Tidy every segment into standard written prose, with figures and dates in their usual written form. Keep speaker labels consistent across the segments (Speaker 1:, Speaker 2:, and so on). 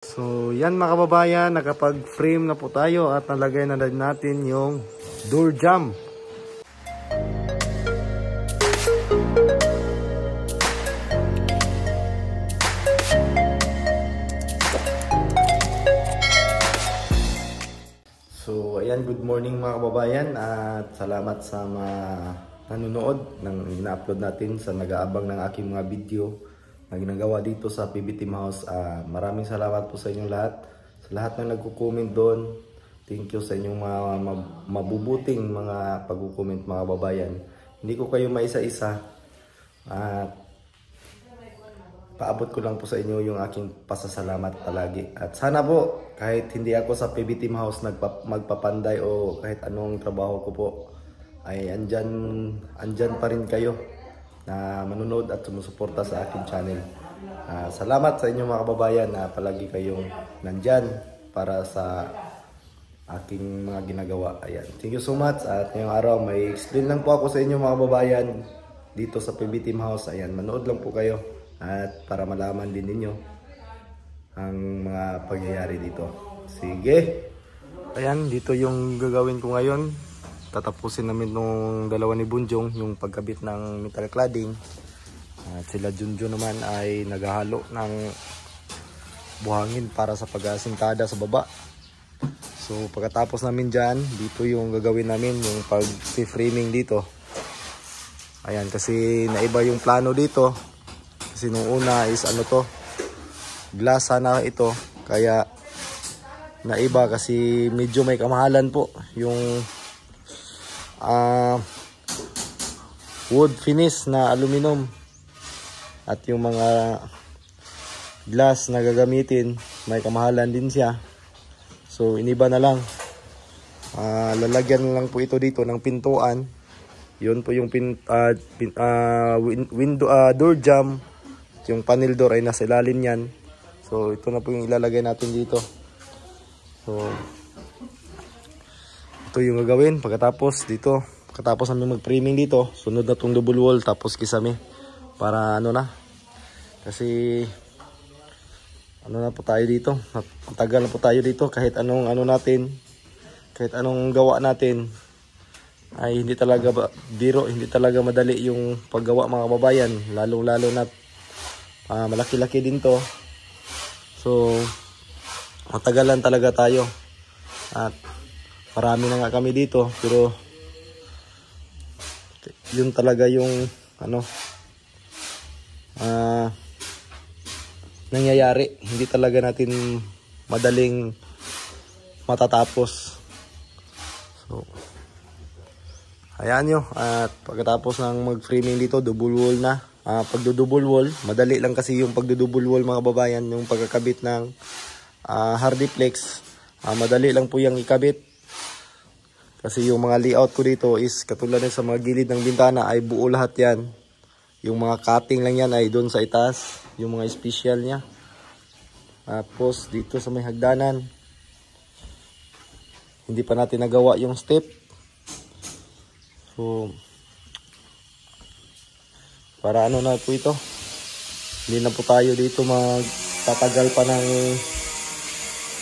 Speaker 1: So yan mga kababayan, nakapag-frame na po tayo at nalagay na rin natin yung door jamb. So ayan, good morning mga kababayan at salamat sa mga nanonood ng ina-upload natin, sa nag-aabang ng aking mga video na ginagawa dito sa PB Team House. Maraming salamat po sa inyong lahat. Sa lahat na nagko-comment doon, thank you sa inyong mga mabubuting mga pagko-comment mga kababayan. Hindi ko kayo maisa-isa. Paabot ko lang po sa inyo yung aking pasasalamat palagi. At sana po, kahit hindi ako sa PB Team House magpapanday o kahit anong trabaho ko po, ay andyan pa rin kayo na manonood at sumusuporta sa aking channel. Salamat sa inyo mga kababayan na palagi kayong nandyan para sa aking mga ginagawa. Ayan. Thank you so much. At ngayong araw may explain lang po ako sa inyo mga kababayan dito sa PB Team House. Ayan, manood lang po kayo at para malaman din ninyo ang mga pangyayari dito. Sige. Ayan, dito yung gagawin ko ngayon. Tatapusin namin nung dalawa ni Bunjong yung pagkabit ng metal cladding. At sila Junjun naman ay naghahalo ng buhangin para sa pag-asingkada sa baba. So pagkatapos namin dyan, dito yung gagawin namin yung pag-framing dito. Ayan, kasi naiba yung plano dito. Kasi nung una is ano to, glass sana ito. Kaya naiba kasi medyo may kamahalan po yung wood finish na aluminum at yung mga glass na gagamitin may kamahalan din siya. So iniba na lang, lalagyan na lang po ito dito ng pintuan. Yun po yung window, door jamb. Yung panel door ay nasa ilalim yan. So ito na po yung ilalagay natin dito. So ito yung gagawin. Pagkatapos dito, pagkatapos namin mag-framing dito, sunod na tong double wall tapos kisame para ano na. Kasi ano na po tayo dito, matagal na po tayo dito. Kahit anong ano natin, kahit anong gawa natin ay hindi talaga biro, hindi talaga madali yung paggawa mga kababayan, lalo na malaki-laki din to. So matagalan talaga tayo at marami na nga kami dito, pero yun talaga yung ano nangyayari. Hindi talaga natin madaling matatapos. So ayan nyo, at pagkatapos ng mag-framing dito, double wall na. Pagdo-double wall, madali lang kasi yung pagdo-double wall mga babayan, yung pagkakabit ng hardiplex. Madali lang po yung ikabit. Kasi yung mga layout ko dito is katulad sa mga gilid ng bintana ay buo lahat yan. Yung mga cutting lang yan ay doon sa itaas, yung mga special niya. Tapos dito sa may hagdanan, hindi pa natin nagawa yung step. So para ano na po ito, hindi na po tayo dito magtatagal pa ng,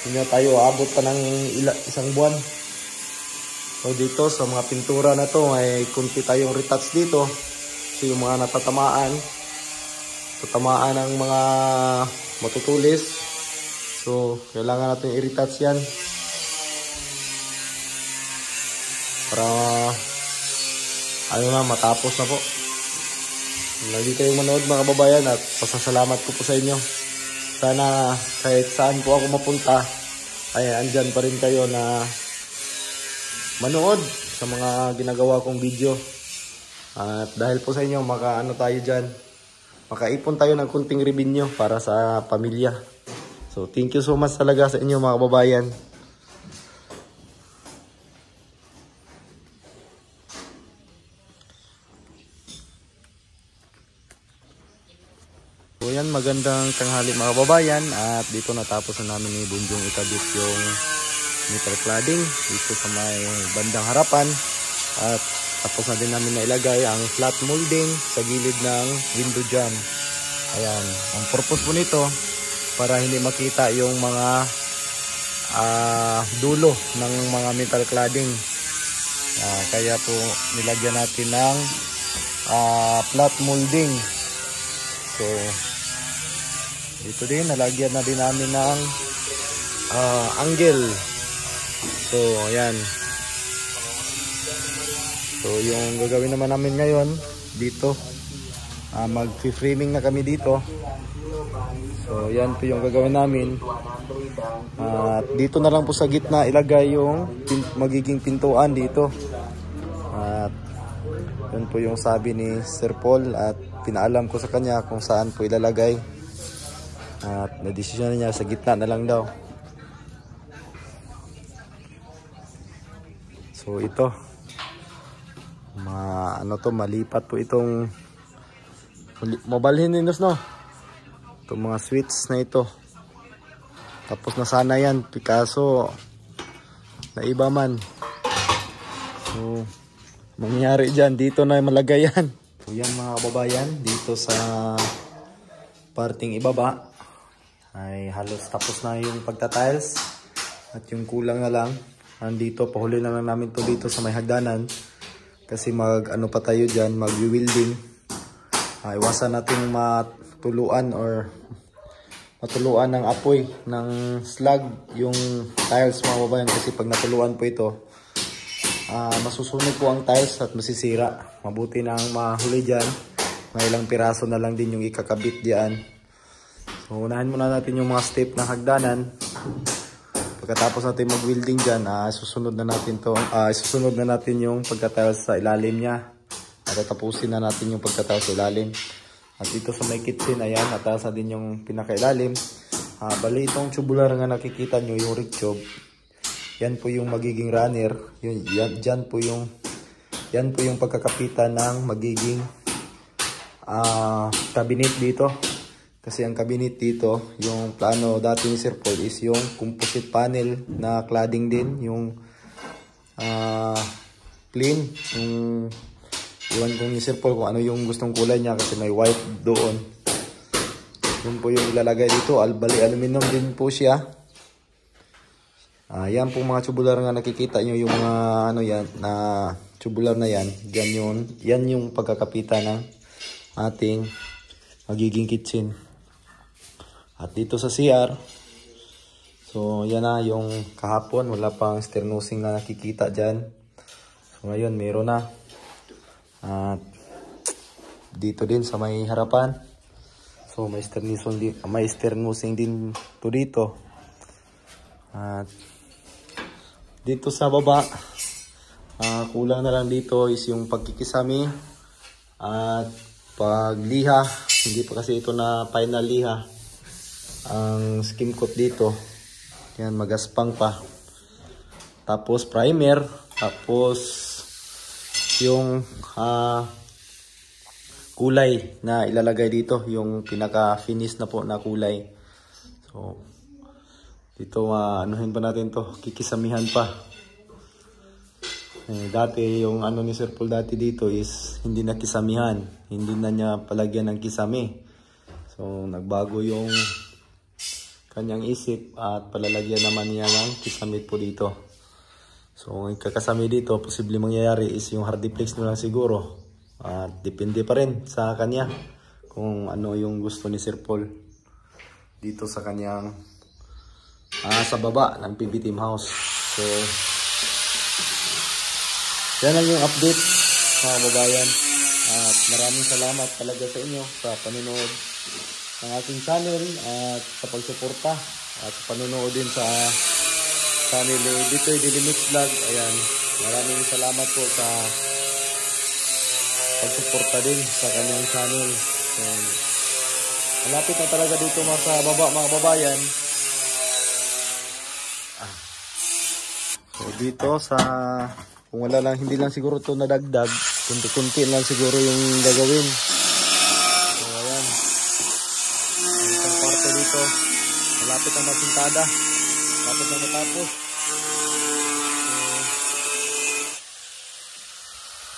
Speaker 1: hindi na tayo abot pa ng isang buwan. So dito sa mga pintura na to ay kunti tayong retouch dito. So yung mga tatamaan ng mga matutulis. So kailangan natin i-retouch yan para ano na, matapos na po. Lagi kayong manood mga kababayan at pasasalamat ko po sa inyo. Sana kahit saan po ako mapunta ay andyan pa rin kayo na manood sa mga ginagawa kong video. At dahil po sa inyo, makaano tayo dyan, makaipon tayo ng kunting revenue para sa pamilya. So thank you so much talaga sa inyo mga kababayan. So yan, magandang tanghali mga kababayan. At dito natapos na namin ni Bunjong ikabit yung metal cladding dito sa may bandang harapan. At tapos na din namin na ilagay ang flat molding sa gilid ng window jamb. Ayan, ang purpose po nito para hindi makita yung mga dulo ng mga metal cladding. Kaya po nilagyan natin ng flat molding. So dito din nalagyan na din namin ng angle. So ayan. So yung gagawin naman namin ngayon dito, mag-framing na kami dito. So yan po yung gagawin namin. At dito na lang po sa gitna ilagay yung magiging pintuan dito. At yun po yung sabi ni Sir Paul at pinaalam ko sa kanya kung saan po ilalagay. At na-desisyon niya sa gitna na lang daw. So ito, malipat po itong mobile hindos, no? Itong mga switch na ito. Tapos na sana yan, Picasso na iba man. So mangyayari dyan, dito na malagay yan. So yan mga kababayan, dito sa parting ibaba ay halos tapos na yung pagtatiles. At yung kulang na lang, andito, pahuli na lang namin to dito sa may hagdanan. Kasi mag-ano pa tayo dyan, mag-welding. Iwasan natin matuluan ng apoy ng slag yung tiles mga kababayan, kasi pag natuluan po ito, masusunog po ang tiles at masisira. Mabuti na ang mahuli dyan, may ilang piraso na lang din yung ikakabit dyan. So unahin muna natin yung mga step ng hagdanan. Pagkatapos natin mag-welding dyan, susunod na natin yung pagka-tiles sa ilalim niya. At tatapusin na natin yung pagka-tiles sa ilalim. At dito sa may kitchen, ayan, ataas na din yung pinaka-ilalim. Bali itong tubular nga nakikita nyo, yung rig tube. Yan po yung magiging runner. Yan po yung pagkakapitan ng magiging cabinet dito. Kasi ang cabinet dito, yung plano dati ni Sir Paul is yung composite panel na cladding din. Yung plain. Iwan ko ni Sir Paul kung ano yung gustong kulay niya kasi may white doon. Yun po yung ilalagay dito. Bali aluminum din po siya. Yan po mga tubular nga nakikita nyo, yung mga yan na tubular na yan. Yan yung pagkakapitan ng ating magiging kitchen. At dito sa CR, so yan na yung kahapon, wala pang sternusing na nakikita dyan. So ngayon meron na. At dito din sa may harapan, so may sternusing din to dito. At dito sa baba, kulang na lang dito is yung pagkikisami at pagliha. Hindi pa kasi ito na final liha ang skim coat dito. Yan, magaspang pa. Tapos primer, tapos yung kulay na ilalagay dito, yung pinaka finish na po na kulay. So dito anuhin pa natin to, kikisamihan pa. Dati yung ni Sir Paul dati dito is hindi na kisamihan, hindi na niya palagyan ng kisami. So nagbago yung kanyang isip at palalagyan naman niya ng kisamit po dito. So ang kakasami dito, posible mangyayari is yung hardiplex na lang siguro. At depende pa rin sa kanya kung ano yung gusto ni Sir Paul dito sa kanyang sa baba ng PB Team House. So yan lang yung update mga kababayan. At maraming salamat talaga sa inyo sa panonood ng ating channel at sa pagsuporta at sa panonood din sa channel dito Daily Mix Vlog. Ayan, maraming salamat po sa pagsuporta din sa kanyang channel. So, malapit na talaga dito sa baba mga kababayan. So dito sa, kung wala lang, hindi lang siguro ito nadagdag, kunti-kunti lang siguro yung gagawin. So ayan, isang parte dito, malapit na masintada, malapit na matapos.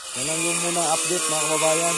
Speaker 1: So yan lang yung muna update mga kababayan.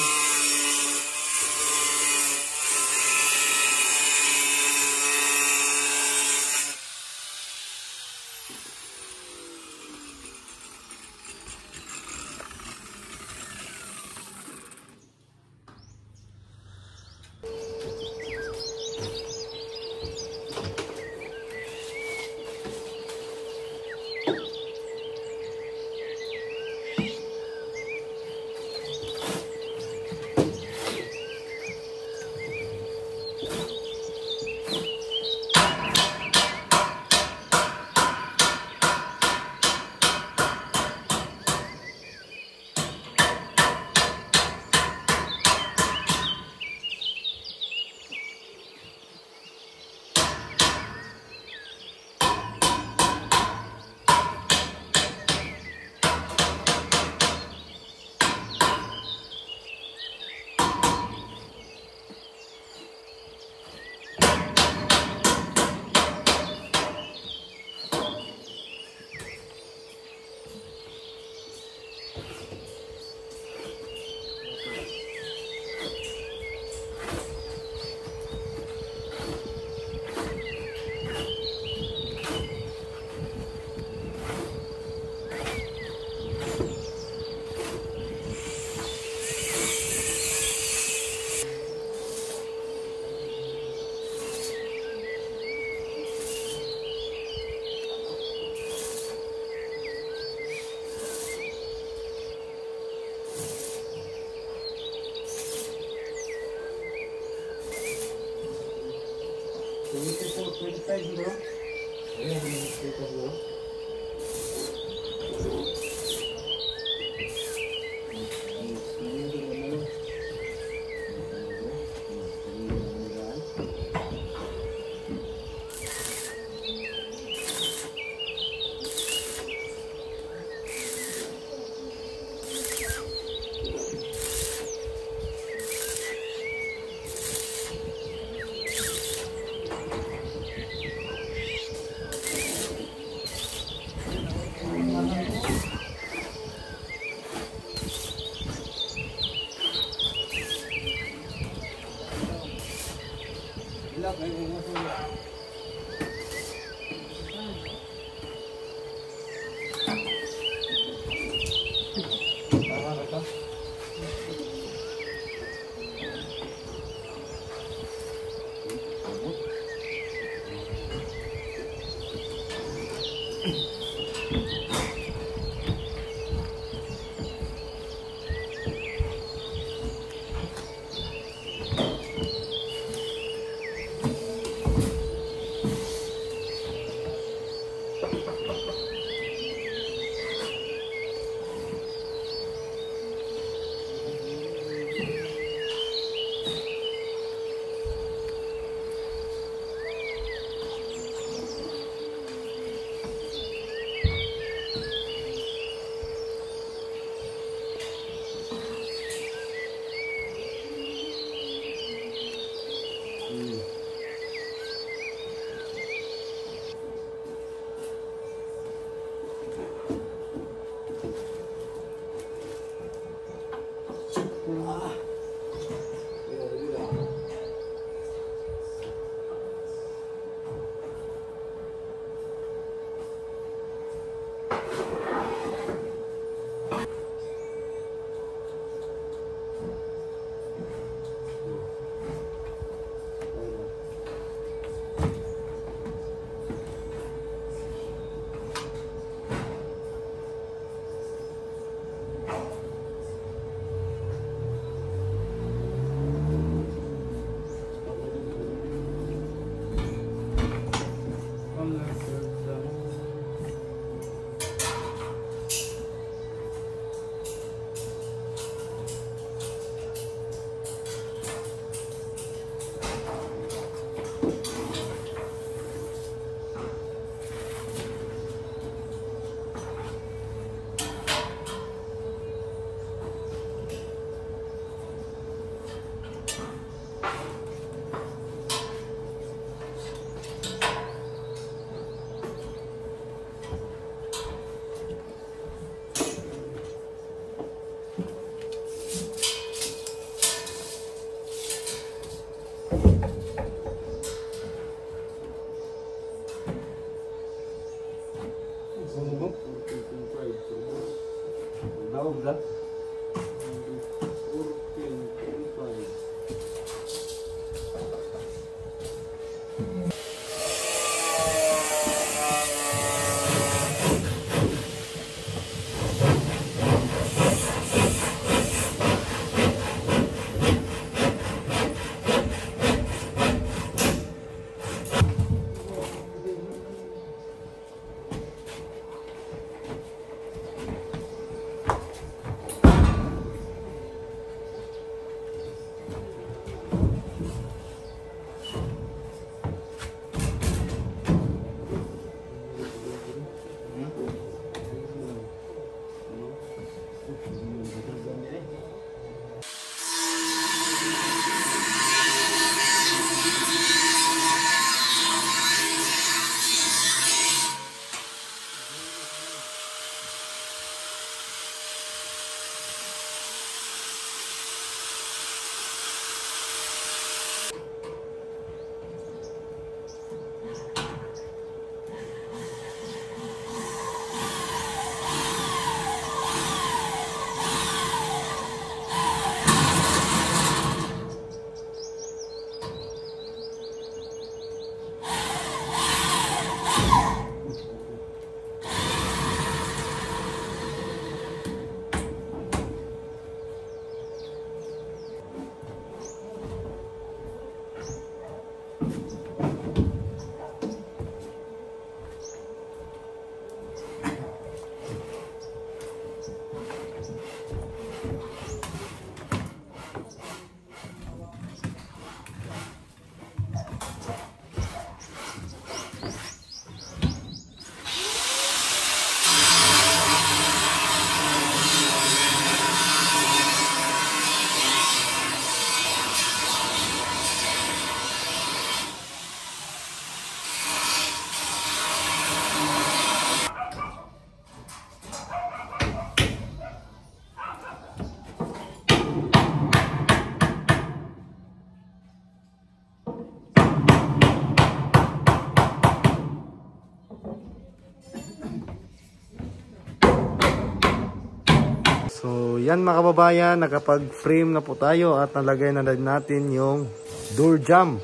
Speaker 1: yan mga kababayan, nakapag-frame na po tayo at nalagay na din natin yung door jamb.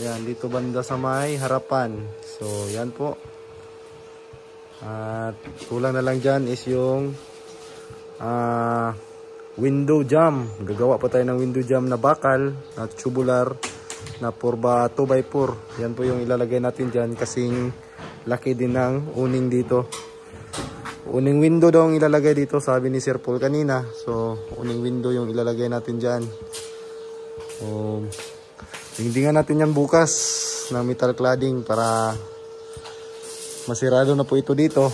Speaker 1: Ayan, dito banda sa may harapan. So, yan po. At kulang na lang dyan is yung window jamb. Gagawa pa tayo ng window jamb na bakal at tubular na 2x4. Yan po yung ilalagay natin dyan kasing laki din ng uning dito. Uning window daw ang ilalagay dito, sabi ni Sir Paul kanina. So, uning window yung ilalagay natin dyan. Dingdingan natin yan bukas na metal cladding para masirado na po ito dito.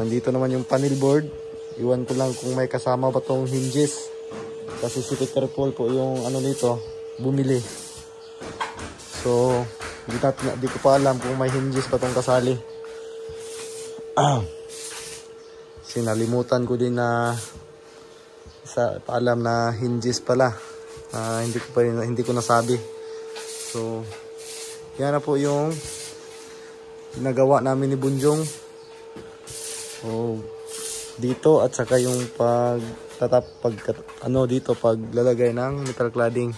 Speaker 1: Nandito naman yung panel board. Iwan ko lang kung may kasama ba tong hinges. Kasi si Peter Paul po yung ano nito, bumili. So, di ko pa alam kung may hinges pa tong kasali. Sinalimutan ko din na paalam na hinges pala. Hindi ko nasabi. So, yan na po yung nagawa namin ni Bunjong. So, dito at saka yung paglalagay ng metal cladding.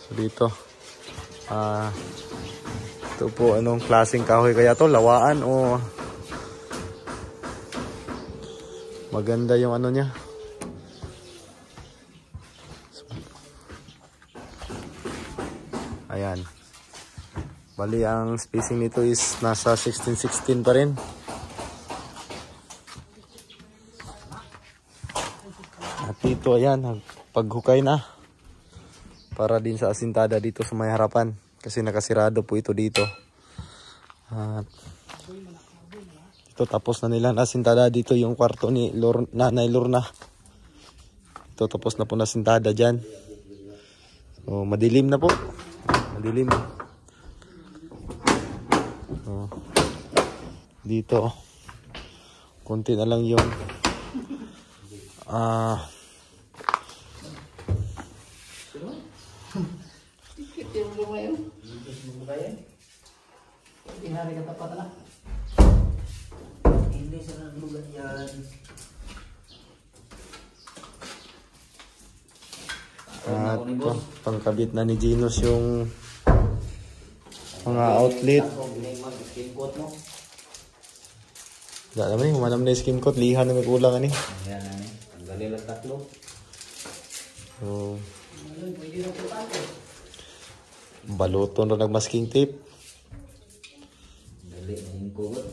Speaker 1: So, dito. Ito po anong klaseng kahoy kaya to, lawaan o maganda yung ano niya. Ayan. Bali ang spacing nito is nasa 16-16 pa rin. At dito ayan, paghukay na. Para din sa asintada dito sa may harapan. Kasi nakasirado po ito dito. At ito tapos na nila nasintada dito yung kwarto ni Nanay Lorna. Ito tapos na po nasintada dyan. So, madilim na po. Madilim. So, dito konti na lang yung at pangkabit na ni Ginos yung mga outlet. Wala naman yung humanam na skin coat, lihan na may kulang ani.
Speaker 2: Ayan na ni, ang gali lang tatlo.
Speaker 1: So, baluton na nagmasking tape.
Speaker 2: Gali na yung kugot.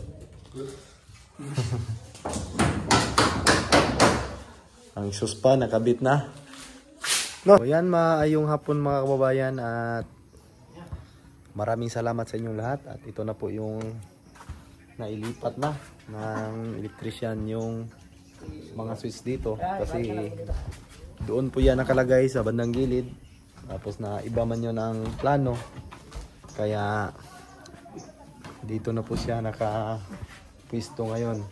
Speaker 1: Ang suspa nakabit na. No. So, yan maayong hapon mga kababayan at maraming salamat sa inyong lahat. At ito na po yung nailipat na ng electrician yung mga switch dito. Kasi doon po yan nakalagay sa bandang gilid. Tapos na iba man yun ang plano. Kaya dito na po siya nakapwisto ngayon.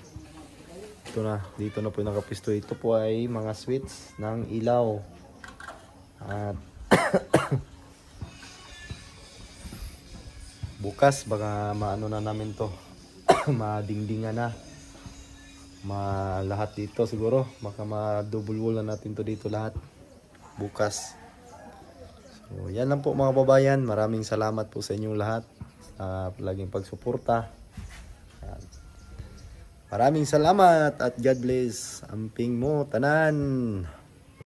Speaker 1: Dito na po nakapwisto. Ito po ay mga switch ng ilaw. At bukas baka maano na namin to. Madingdingan na. Lahat dito siguro. Baka ma-double wall na natin to dito lahat. Bukas. So, yan lang po mga babayan. Maraming salamat po sa inyong lahat. Laging pagsuporta. Maraming salamat at God bless. Amping mo tanan.